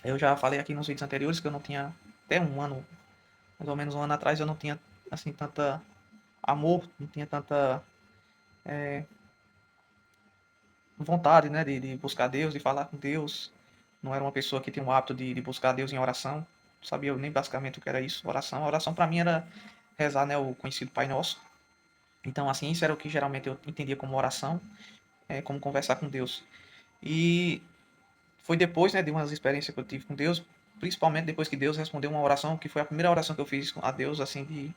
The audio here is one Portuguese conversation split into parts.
Eu já falei aqui nos vídeos anteriores que eu não tinha, até um ano, mais ou menos um ano atrás, eu não tinha, assim, tanta amor, não tinha tanta vontade, né, de buscar Deus, de falar com Deus. Não era uma pessoa que tinha o hábito de buscar Deus em oração. Não sabia nem basicamente o que era isso, oração. A oração para mim era rezar, né, o conhecido Pai Nosso. Então, assim, isso era o que geralmente eu entendia como oração, como conversar com Deus. E foi depois, né, de umas experiências que eu tive com Deus, principalmente depois que Deus respondeu uma oração, que foi a primeira oração que eu fiz a Deus, assim,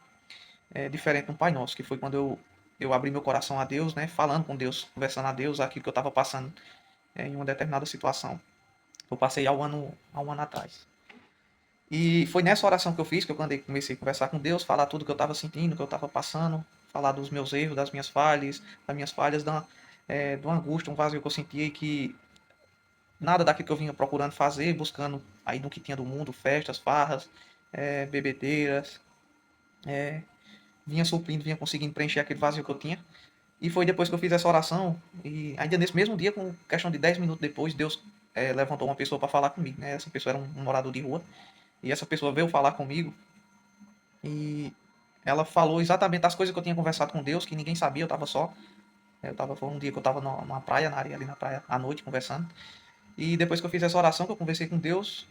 diferente do Pai Nosso, que foi quando eu abri meu coração a Deus, né, falando com Deus, conversando a Deus aquilo que eu estava passando em uma determinada situação. Eu passei há um ano atrás. E foi nessa oração que eu fiz que eu comecei a conversar com Deus, falar tudo que eu estava sentindo, que eu estava passando, falar dos meus erros, das minhas falhas, de uma angústia, um vazio que eu sentia e que nada daquilo que eu vinha procurando fazer, buscando aí no que tinha do mundo, festas, farras, bebedeiras, vinha suprindo, vinha conseguindo preencher aquele vazio que eu tinha. E foi depois que eu fiz essa oração, e ainda nesse mesmo dia, com questão de 10 minutos depois, Deus levantou uma pessoa para falar comigo, né? Essa pessoa era um morador de rua, e essa pessoa veio falar comigo, e ela falou exatamente as coisas que eu tinha conversado com Deus, que ninguém sabia, eu tava só. Foi um dia que eu tava numa praia, na areia, ali na praia, à noite, conversando. E depois que eu fiz essa oração, que eu conversei com Deus,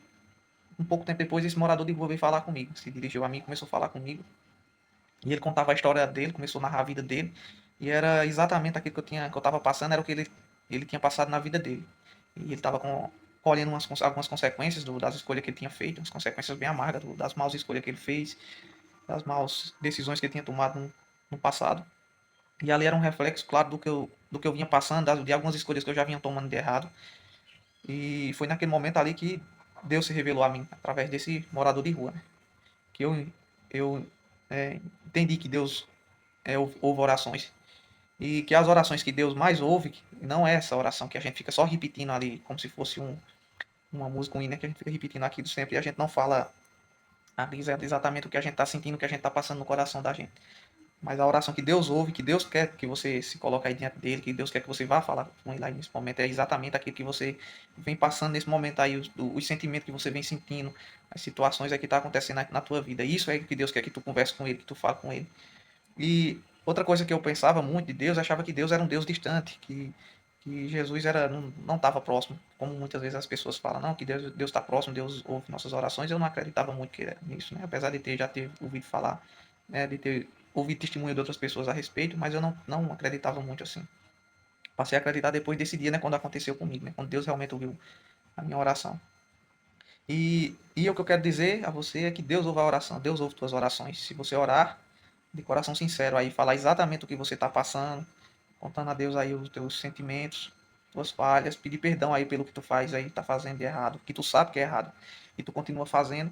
um pouco tempo depois, esse morador de rua veio falar comigo. Se dirigiu a mim, começou a falar comigo. E ele contava a história dele, começou a narrar a vida dele. E era exatamente aquilo que eu estava passando, era o que ele tinha passado na vida dele. E ele estava colhendo algumas consequências das escolhas que ele tinha feito, umas consequências bem amargas das maus escolhas que ele fez, das maus decisões que ele tinha tomado no passado. E ali era um reflexo, claro, do que eu vinha passando, de algumas escolhas que eu já vinha tomando de errado. E foi naquele momento ali que Deus se revelou a mim, através desse morador de rua, né? Que eu entendi que Deus ouve orações. E que as orações que Deus mais ouve, não é essa oração que a gente fica só repetindo ali, como se fosse uma música, um hino, né, que a gente fica repetindo aquilo sempre e a gente não fala ali exatamente o que a gente está sentindo, o que a gente está passando no coração da gente. Mas a oração que Deus ouve, que Deus quer que você se coloque aí diante dele, que Deus quer que você vá falar com ele aí nesse momento, é exatamente aquilo que você vem passando nesse momento aí, os sentimentos que você vem sentindo, as situações aí que está acontecendo na tua vida. Isso é que Deus quer que tu converse com ele, que tu fale com ele. E outra coisa que eu pensava muito de Deus, eu achava que Deus era um Deus distante, que Jesus não estava próximo, como muitas vezes as pessoas falam, não, que Deus está próximo, Deus ouve nossas orações. Eu não acreditava muito nisso, né? Apesar de já ter ouvido falar, né, de ter ouvido testemunho de outras pessoas a respeito, mas eu não acreditava muito assim. Passei a acreditar depois desse dia, né, quando aconteceu comigo, né, quando Deus realmente ouviu a minha oração. E o que eu quero dizer a você é que Deus ouve a oração, Deus ouve tuas orações. Se você orar de coração sincero aí, falar exatamente o que você está passando, contando a Deus aí os teus sentimentos, tuas falhas, pedir perdão aí pelo que tu faz aí, tá fazendo de errado, que tu sabe que é errado, e tu continua fazendo,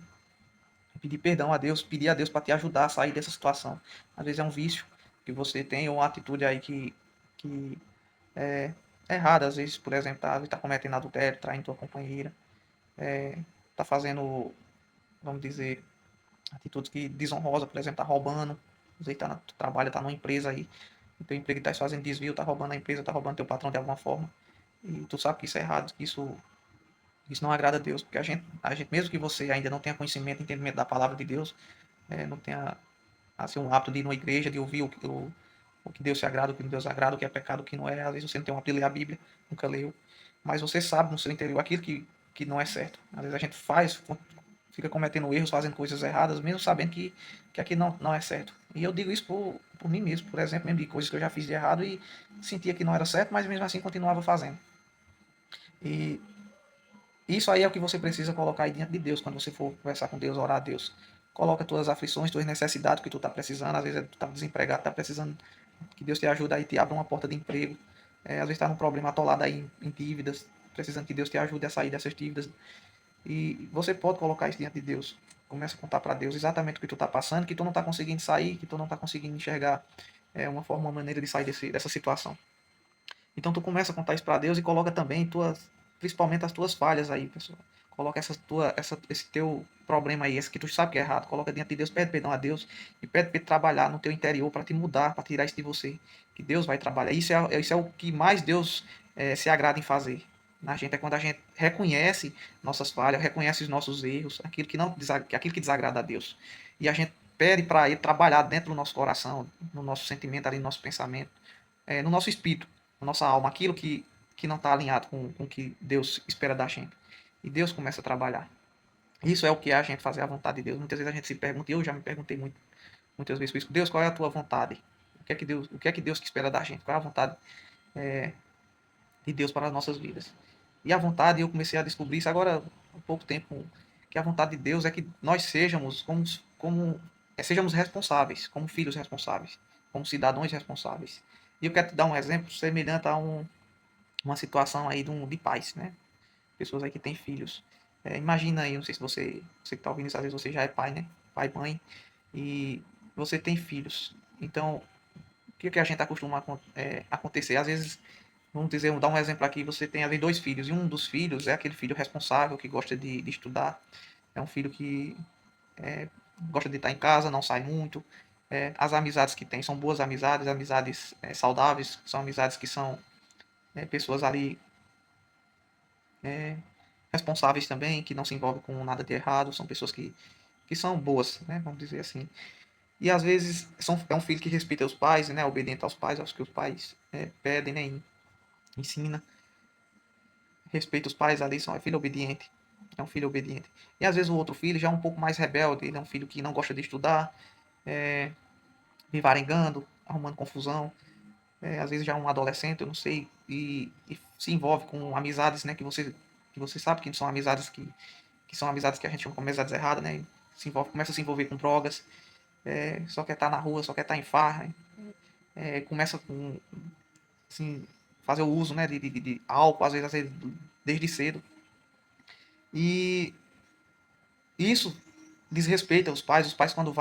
pedir perdão a Deus, pedir a Deus para te ajudar a sair dessa situação. Às vezes é um vício que você tem ou uma atitude aí que é errada, às vezes, por exemplo, tá cometendo adultério, traindo tua companheira, tá fazendo, vamos dizer, atitudes que desonrosa, por exemplo, tá roubando, você tu trabalha, tá numa empresa aí, o teu emprego tá fazendo desvio, tá roubando a empresa, tá roubando teu patrão de alguma forma, e tu sabe que isso é errado, que isso não agrada a Deus, porque a gente, mesmo que você ainda não tenha conhecimento, entendimento da palavra de Deus, não tenha assim, um hábito de ir numa igreja, de ouvir o que Deus se agrada, o que Deus agrada, o que é pecado, o que não é, às vezes você não tem um hábito de ler a Bíblia, nunca leu, mas você sabe no seu interior aquilo que não é certo. Às vezes a gente fica cometendo erros, fazendo coisas erradas, mesmo sabendo que aqui não é certo. E eu digo isso por mim mesmo, por exemplo, mesmo de coisas que eu já fiz de errado e sentia que não era certo, mas mesmo assim continuava fazendo. E isso aí é o que você precisa colocar aí diante de Deus, quando você for conversar com Deus, orar a Deus. Coloca tuas aflições, tuas necessidades que tu tá precisando, às vezes tu tá desempregado, tá precisando que Deus te ajude aí, te abra uma porta de emprego. Às vezes tá num problema atolado aí em dívidas, precisando que Deus te ajude a sair dessas dívidas. E você pode colocar isso diante de Deus. Começa a contar para Deus exatamente o que tu está passando, que tu não está conseguindo sair, que tu não está conseguindo enxergar uma maneira de sair dessa situação. Então tu começa a contar isso para Deus e coloca também principalmente as tuas falhas aí, pessoal. Coloca esse teu problema aí, esse que tu sabe que é errado, coloca diante de Deus, pede perdão a Deus e pede para ele trabalhar no teu interior para te mudar, para tirar isso de você, que Deus vai trabalhar. Isso é o que mais Deus se agrada em fazer. na gente é quando a gente reconhece nossas falhas, reconhece os nossos erros, aquilo que desagrada a Deus. E a gente pede para Ele trabalhar dentro do nosso coração, no nosso sentimento, ali no nosso pensamento, no nosso espírito, na nossa alma, aquilo que não está alinhado com o que Deus espera da gente. E Deus começa a trabalhar. Isso é o que é a gente fazer a vontade de Deus. Muitas vezes a gente se pergunta, e eu já me perguntei muitas vezes por isso, Deus, qual é a tua vontade? O que é que Deus espera da gente? Qual é a vontade de Deus para as nossas vidas? E a vontade, eu comecei a descobrir isso agora há pouco tempo, que a vontade de Deus é que nós sejamos sejamos responsáveis, como filhos responsáveis, como cidadãos responsáveis. E eu quero te dar um exemplo semelhante a uma situação aí de pais, né? Pessoas aí que têm filhos. Imagina aí, não sei se você que está ouvindo isso, às vezes você já é pai, né? Pai, mãe, e você tem filhos. Então, o que a gente acostuma acontecer? Às vezes, vamos dizer, dar um exemplo aqui, você tem ali dois filhos, e um dos filhos é aquele filho responsável, que gosta de estudar, é um filho que gosta de estar em casa, não sai muito, as amizades que tem são boas amizades, amizades saudáveis, são amizades que são pessoas ali responsáveis também, que não se envolvem com nada de errado, são pessoas que são boas, né, vamos dizer assim. E às vezes é um filho que respeita os pais, né, obediente aos pais, aos que os pais pedem, né, ensina, respeita os pais ali, é filho obediente, é um filho obediente. E às vezes o outro filho já é um pouco mais rebelde, ele é um filho que não gosta de estudar, é, vive arengando, arrumando confusão, às vezes já é um adolescente, eu não sei, e se envolve com amizades, né, que você sabe que são amizades que são amizades que a gente chama como amizades erradas, né, começa a se envolver com drogas, só quer estar na rua, só quer estar em farra, começa com, assim, fazer o uso, né, de álcool, às vezes desde cedo. E isso desrespeita os pais quando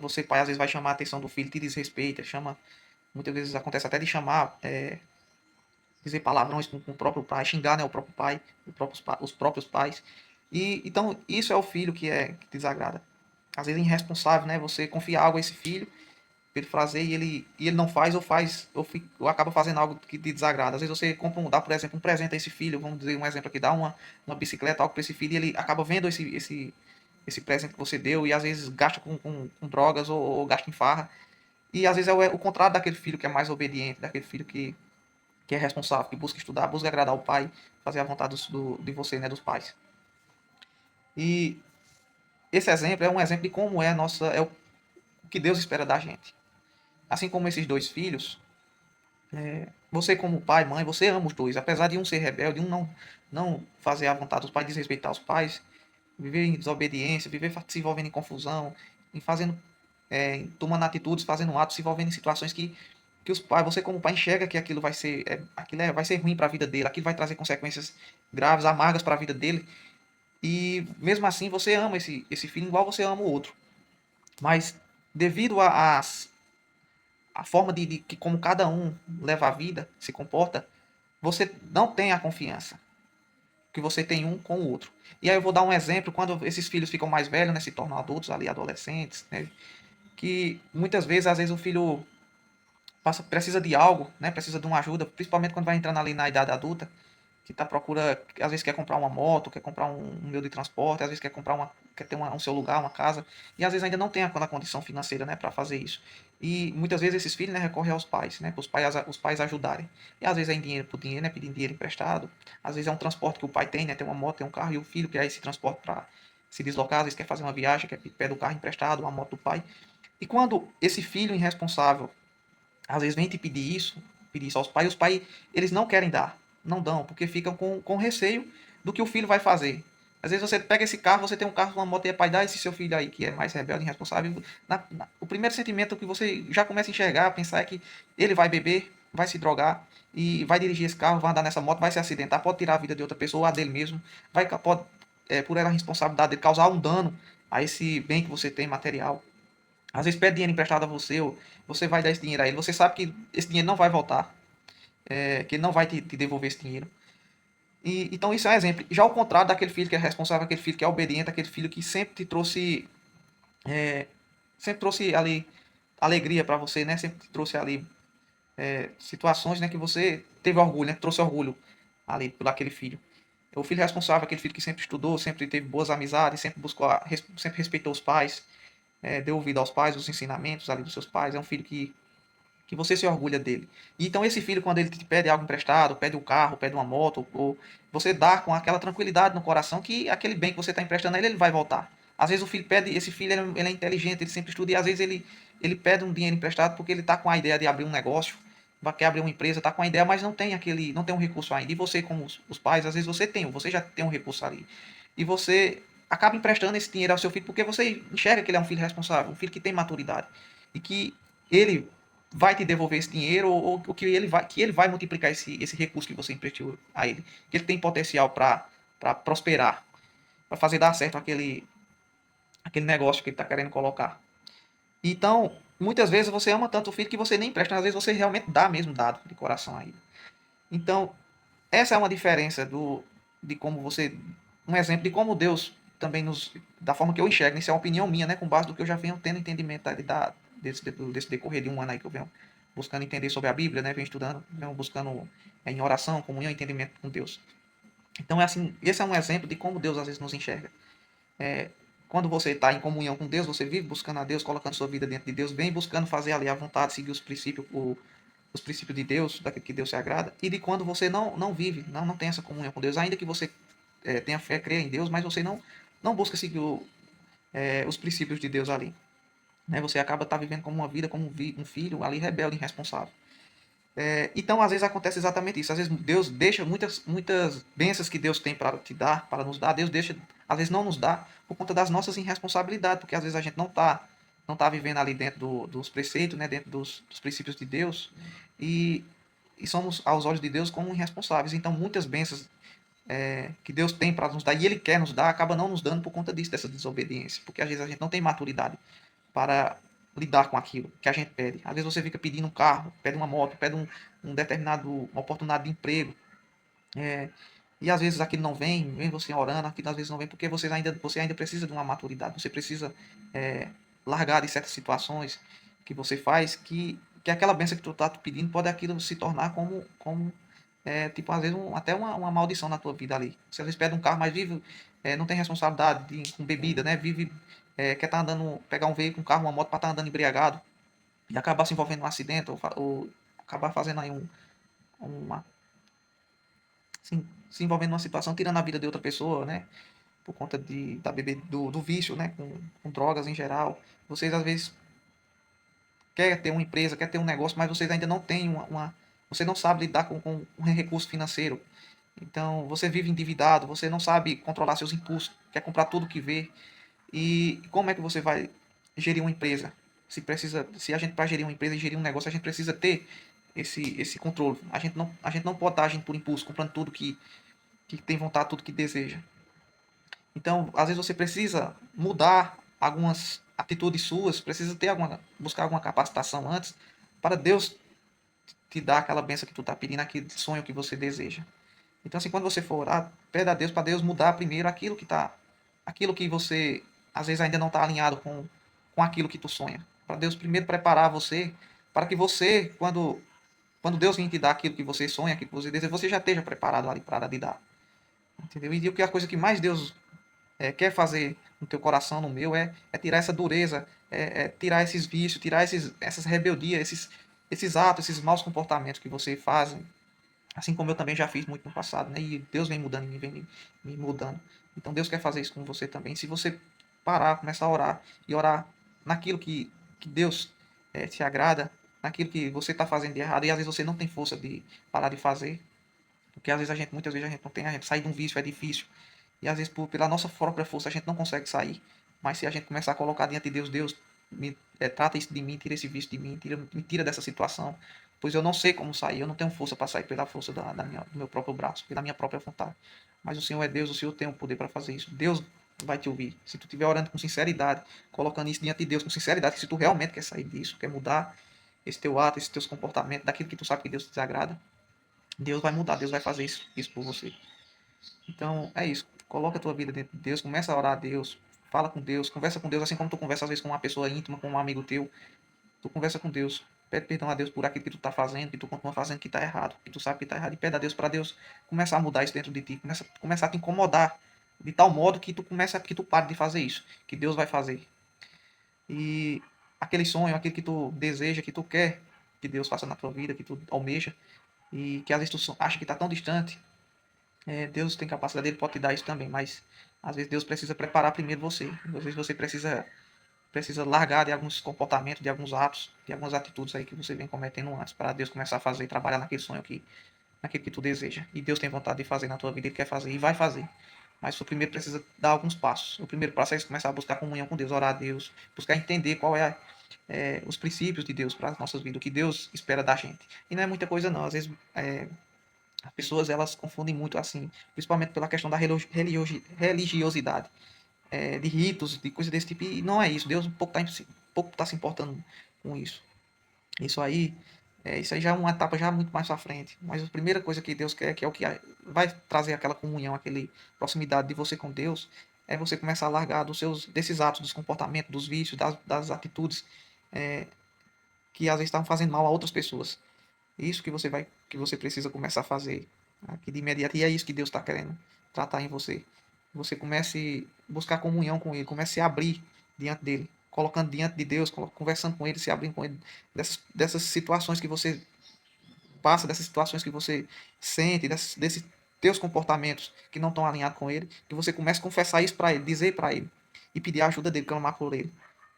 você pai às vezes vai chamar a atenção do filho, te desrespeita, chama, muitas vezes acontece até de chamar, dizer palavrões com o próprio pai, xingar, né, o próprio pai, os próprios pais. E então isso é o filho que desagrada. Às vezes é irresponsável, né, você confiar algo a esse filho ele fazer e ele não faz ou acaba fazendo algo que te desagrada. Às vezes você dá, por exemplo, um presente a esse filho, vamos dizer um exemplo aqui, dá uma bicicleta, algo para esse filho, e ele acaba vendo esse presente que você deu e às vezes gasta com drogas ou gasta em farra. E às vezes é o contrário daquele filho que é mais obediente, daquele filho que é responsável, que busca estudar, busca agradar o pai, fazer a vontade de você, né, dos pais. E esse exemplo é um exemplo de como é o que Deus espera da gente. Assim como esses dois filhos, você como pai, mãe, você ama os dois. Apesar de um ser rebelde, um não fazer a vontade dos pais, desrespeitar os pais, viver em desobediência, viver se envolvendo em confusão, em fazendo, tomando atitudes, fazendo atos, se envolvendo em situações que os pais, você como pai enxerga que aquilo vai ser ruim para a vida dele, aquilo vai trazer consequências graves, amargas para a vida dele. E mesmo assim você ama esse filho igual você ama o outro. Mas devido a forma de que como cada um leva a vida, se comporta, você não tem a confiança que você tem um com o outro. E aí eu vou dar um exemplo, quando esses filhos ficam mais velhos, né, se tornam adultos ali, adolescentes, né, que muitas vezes, às vezes o filho precisa de algo, né, precisa de uma ajuda, principalmente quando vai entrando ali na idade adulta, que tá procura, às vezes quer comprar uma moto, quer comprar um meio de transporte, às vezes quer ter um seu lugar, uma casa, e às vezes ainda não tem aquela condição financeira, né, para fazer isso. E muitas vezes esses filhos, né, recorrem aos pais, né, para os pais ajudarem. E às vezes é em dinheiro por dinheiro, né, pedindo dinheiro emprestado. Às vezes é um transporte que o pai tem, né, tem uma moto, tem um carro, e o filho quer esse transporte para se deslocar, às vezes quer fazer uma viagem, quer pedir o carro emprestado, uma moto do pai. E quando esse filho irresponsável às vezes vem te pedir isso aos pais, e os pais, eles não querem dar, não dão, porque ficam com receio do que o filho vai fazer. Às vezes você pega esse carro, você tem um carro, uma moto e é pai, dá esse seu filho aí, que é mais rebelde e irresponsável. O primeiro sentimento que você já começa a enxergar, a pensar é que ele vai beber, vai se drogar, e vai dirigir esse carro, vai andar nessa moto, vai se acidentar, pode tirar a vida de outra pessoa, ou a dele mesmo, pode, por ela a responsabilidade dele, causar um dano a esse bem que você tem material. Às vezes pede dinheiro emprestado a você, ou você vai dar esse dinheiro a ele, você sabe que esse dinheiro não vai voltar, que ele não vai te devolver esse dinheiro. Então isso é um exemplo. Já ao contrário daquele filho que é responsável, aquele filho que é obediente, aquele filho que sempre trouxe ali alegria para você, né? Sempre trouxe ali situações, né, que você teve orgulho, né? Trouxe orgulho ali por aquele filho. O filho responsável é aquele filho que sempre estudou, sempre teve boas amizades, sempre buscou, sempre respeitou os pais, deu ouvido aos pais, os ensinamentos ali dos seus pais. É um filho que você se orgulha dele. E então esse filho, quando ele te pede algo emprestado, pede um carro, pede uma moto, ou você dá com aquela tranquilidade no coração que aquele bem que você está emprestando a ele, ele vai voltar. Às vezes o filho pede, esse filho ele é inteligente, ele sempre estuda, e às vezes ele pede um dinheiro emprestado porque ele está com a ideia de abrir um negócio, quer abrir uma empresa, está com a ideia, mas não tem um recurso ainda. E você, como os pais, às vezes você já tem um recurso ali. E você acaba emprestando esse dinheiro ao seu filho porque você enxerga que ele é um filho responsável, um filho que tem maturidade. E que ele vai te devolver esse dinheiro ou que ele vai multiplicar esse recurso que você investiu a ele. Que ele tem potencial para prosperar, para fazer dar certo aquele negócio que ele está querendo colocar. Então, muitas vezes você ama tanto o filho que você nem empresta, às vezes você realmente dá mesmo dado de coração a ele. Então, essa é uma diferença de como você. Um exemplo de como Deus também nos. Da forma que eu enxergo, isso é uma opinião minha, né? Com base do que eu já venho tendo entendimento desse decorrer de um ano aí que eu venho buscando entender sobre a Bíblia, né? Venho estudando, venho buscando em oração, comunhão, entendimento com Deus. Então, é assim, esse é um exemplo de como Deus às vezes nos enxerga. É, quando você está em comunhão com Deus, você vive buscando a Deus, colocando sua vida dentro de Deus, vem buscando fazer ali a vontade, seguir os princípios de Deus, daquilo que Deus se agrada, e de quando você não vive, não tem essa comunhão com Deus, ainda que você tenha fé, crê em Deus, mas você não busca seguir os princípios de Deus ali. Né? Você acaba vivendo como uma vida, como um filho ali rebelde, irresponsável. Então, às vezes acontece exatamente isso. Às vezes Deus deixa muitas bênçãos que Deus tem para te dar, para nos dar. Deus deixa, às vezes não nos dá por conta das nossas irresponsabilidades, porque às vezes a gente não tá vivendo ali dentro dos preceitos, né, dentro dos princípios de Deus, e, e somos aos olhos de Deus como irresponsáveis. Então, muitas bênçãos que Deus tem para nos dar e Ele quer nos dar, acaba não nos dando por conta disso, dessa desobediência, porque às vezes a gente não tem maturidade para lidar com aquilo que a gente pede. Às vezes você fica pedindo um carro, pede uma moto, pede uma oportunidade de emprego, é, e às vezes aquilo não vem você orando, aquilo às vezes não vem porque você ainda precisa de uma maturidade, você precisa é, largar de certas situações que você faz que aquela bênção que tu tá pedindo pode aquilo se tornar como tipo, às vezes até uma maldição na tua vida ali. Você às vezes pede um carro, mas vive, não tem responsabilidade com bebida, né? Vive, quer estar andando, pegar um veículo, um carro, uma moto para estar andando embriagado e acabar se envolvendo em um acidente ou acabar fazendo aí uma, se envolvendo numa situação, tirando a vida de outra pessoa, né? Por conta do vício, né? Com drogas em geral. Vocês às vezes quer ter uma empresa, quer ter um negócio, mas vocês ainda não têm você não sabe lidar com um recurso financeiro. Então, você vive endividado, você não sabe controlar seus impulsos, quer comprar tudo que vê. E como é que você vai gerir uma empresa? Se a gente para gerir uma empresa e gerir um negócio, a gente precisa ter esse controle. A gente não pode estar agindo por impulso, comprando tudo que tem vontade, tudo que deseja. Então, às vezes você precisa mudar algumas atitudes suas, precisa buscar alguma capacitação antes para Deus te dar aquela bênção que tu está pedindo, aquele sonho que você deseja. Então, assim, quando você for orar, pede a Deus para Deus mudar primeiro aquilo que você às vezes ainda não está alinhado com aquilo que tu sonha. Para Deus primeiro preparar você para que você, quando Deus vir te dar aquilo que você sonha, aquilo que você deseja, você já esteja preparado ali para lhe dar. Entendeu? E o que a coisa que mais Deus quer fazer no teu coração, no meu, é tirar essa dureza, tirar esses vícios, tirar essas rebeldias, esses atos, esses maus comportamentos que você faz, assim como eu também já fiz muito no passado, né? E Deus vem mudando em mim, vem me mudando. Então Deus quer fazer isso com você também. Se você parar, começar a orar e orar naquilo que Deus te agrada, naquilo que você está fazendo de errado, e às vezes você não tem força de parar de fazer, porque às vezes muitas vezes a gente não tem, a gente sair de um vício é difícil. E às vezes pela nossa própria força a gente não consegue sair. Mas se a gente começar a colocar diante de Deus, Deus trata isso de mim, tira esse vício de mim, me tira dessa situação. Pois eu não sei como sair, eu não tenho força para sair pela força do meu próprio braço, pela minha própria vontade. Mas o Senhor é Deus, o Senhor tem o poder para fazer isso. Deus vai te ouvir. Se tu estiver orando com sinceridade, colocando isso diante de Deus com sinceridade, que se tu realmente quer sair disso, quer mudar esse teu ato, esse teus comportamentos, daquilo que tu sabe que Deus te desagrada, Deus vai mudar, Deus vai fazer isso por você. Então, é isso. Coloca a tua vida dentro de Deus, começa a orar a Deus, fala com Deus, conversa com Deus, assim como tu conversa às vezes com uma pessoa íntima, com um amigo teu. Tu conversa com Deus. Pede perdão a Deus por aquilo que tu tá fazendo, que tu continua fazendo que tá errado, que tu sabe que tá errado. E pede a Deus para Deus começar a mudar isso dentro de ti, começar a te incomodar de tal modo que tu pare de fazer isso, que Deus vai fazer. E aquele sonho, aquilo que tu deseja, que tu quer que Deus faça na tua vida, que tu almeja, e que às vezes tu acha que está tão distante, Deus tem capacidade, Ele pode te dar isso também, mas às vezes Deus precisa preparar primeiro você. Às vezes você precisa largar de alguns comportamentos, de alguns atos, de algumas atitudes aí que você vem cometendo antes, para Deus começar a fazer e trabalhar naquele sonho naquilo que tu deseja. E Deus tem vontade de fazer na tua vida, Ele quer fazer e vai fazer. Mas o primeiro precisa dar alguns passos. O primeiro passo é começar a buscar comunhão com Deus, orar a Deus, buscar entender qual os princípios de Deus para as nossas vidas, o que Deus espera da gente. E não é muita coisa não. Às vezes as pessoas elas confundem muito assim, principalmente pela questão da religiosidade, de ritos, de coisas desse tipo. E não é isso. Deus pouco tá se importando com isso. Isso aí, isso aí já é uma etapa já muito mais à frente. Mas a primeira coisa que Deus quer, que é o que vai trazer aquela comunhão, aquela proximidade de você com Deus, é você começar a largar desses atos, dos comportamentos, dos vícios, das atitudes é, que às vezes estavam fazendo mal a outras pessoas. Isso que você precisa começar a fazer aqui de imediato. E é isso que Deus está querendo tratar em você. Você comece a buscar comunhão com Ele, comece a se abrir diante dele, colocando diante de Deus, conversando com Ele, se abrindo com Ele dessas situações que você passa, dessas situações que você sente, desses teus comportamentos que não estão alinhados com Ele, que você comece a confessar isso para Ele, dizer para Ele e pedir a ajuda dele, clamar por Ele.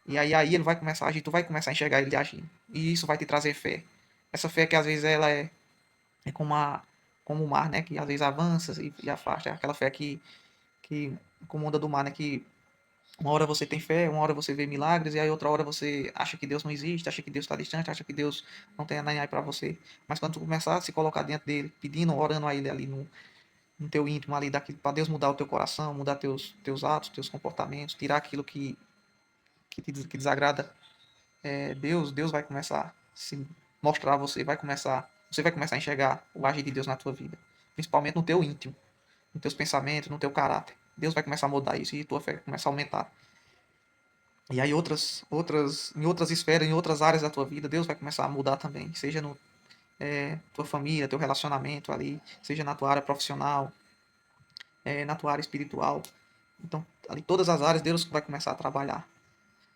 E aí ele vai começar a agir, tu vai começar a enxergar ele agindo. E isso vai te trazer fé. Essa fé que às vezes ela é como o mar, né? Que às vezes avança e afasta. É aquela fé que como onda do mar, né? Que uma hora você tem fé, uma hora você vê milagres, e aí outra hora você acha que Deus não existe, acha que Deus está distante, acha que Deus não tem nem aí para você. Mas quando tu começar a se colocar diante dele, pedindo, orando a ele ali no teu íntimo ali, para Deus mudar o teu coração, mudar teus atos, teus comportamentos, tirar aquilo que desagrada Deus vai começar a se mostrar a você, você vai começar a enxergar o agir de Deus na tua vida, principalmente no teu íntimo, nos teus pensamentos, no teu caráter. Deus vai começar a mudar isso e tua fé vai começar a aumentar. E aí em outras esferas, em outras áreas da tua vida, Deus vai começar a mudar também, seja no tua família, teu relacionamento ali, seja na tua área profissional, na tua área espiritual. Então, ali todas as áreas Deus vai começar a trabalhar.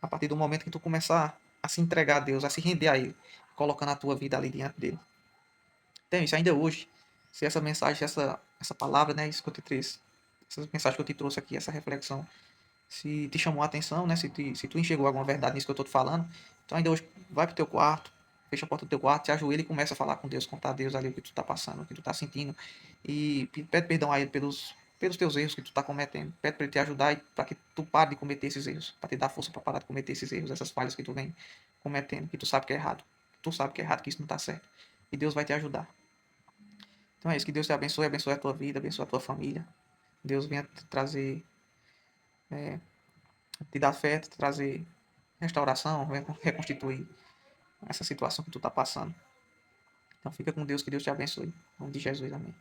A partir do momento que tu começar a se entregar a Deus, a se render a Ele, colocando a tua vida ali diante dele. Então, isso ainda hoje, se essa mensagem, essa palavra, né, isso que eu te trouxe, essa mensagem que eu te trouxe aqui, essa reflexão, se te chamou a atenção, né, se tu enxergou alguma verdade nisso que eu estou te falando, então ainda hoje vai pro teu quarto, fecha a porta do teu quarto, te ajoelha e começa a falar com Deus, contar a Deus ali o que tu tá passando, o que tu tá sentindo, e pede perdão a Ele pelos teus erros que tu tá cometendo. Pede para Ele te ajudar para que tu pare de cometer esses erros, para te dar força para parar de cometer esses erros, essas falhas que tu vem cometendo, que tu sabe que é errado. Tu sabe que é errado, que isso não tá certo. E Deus vai te ajudar. Então é isso, que Deus te abençoe, abençoe a tua vida, abençoe a tua família. Deus venha te trazer, te dar fé, te trazer restauração, venha reconstituir essa situação que tu tá passando. Então fica com Deus, que Deus te abençoe. Em nome de Jesus, amém.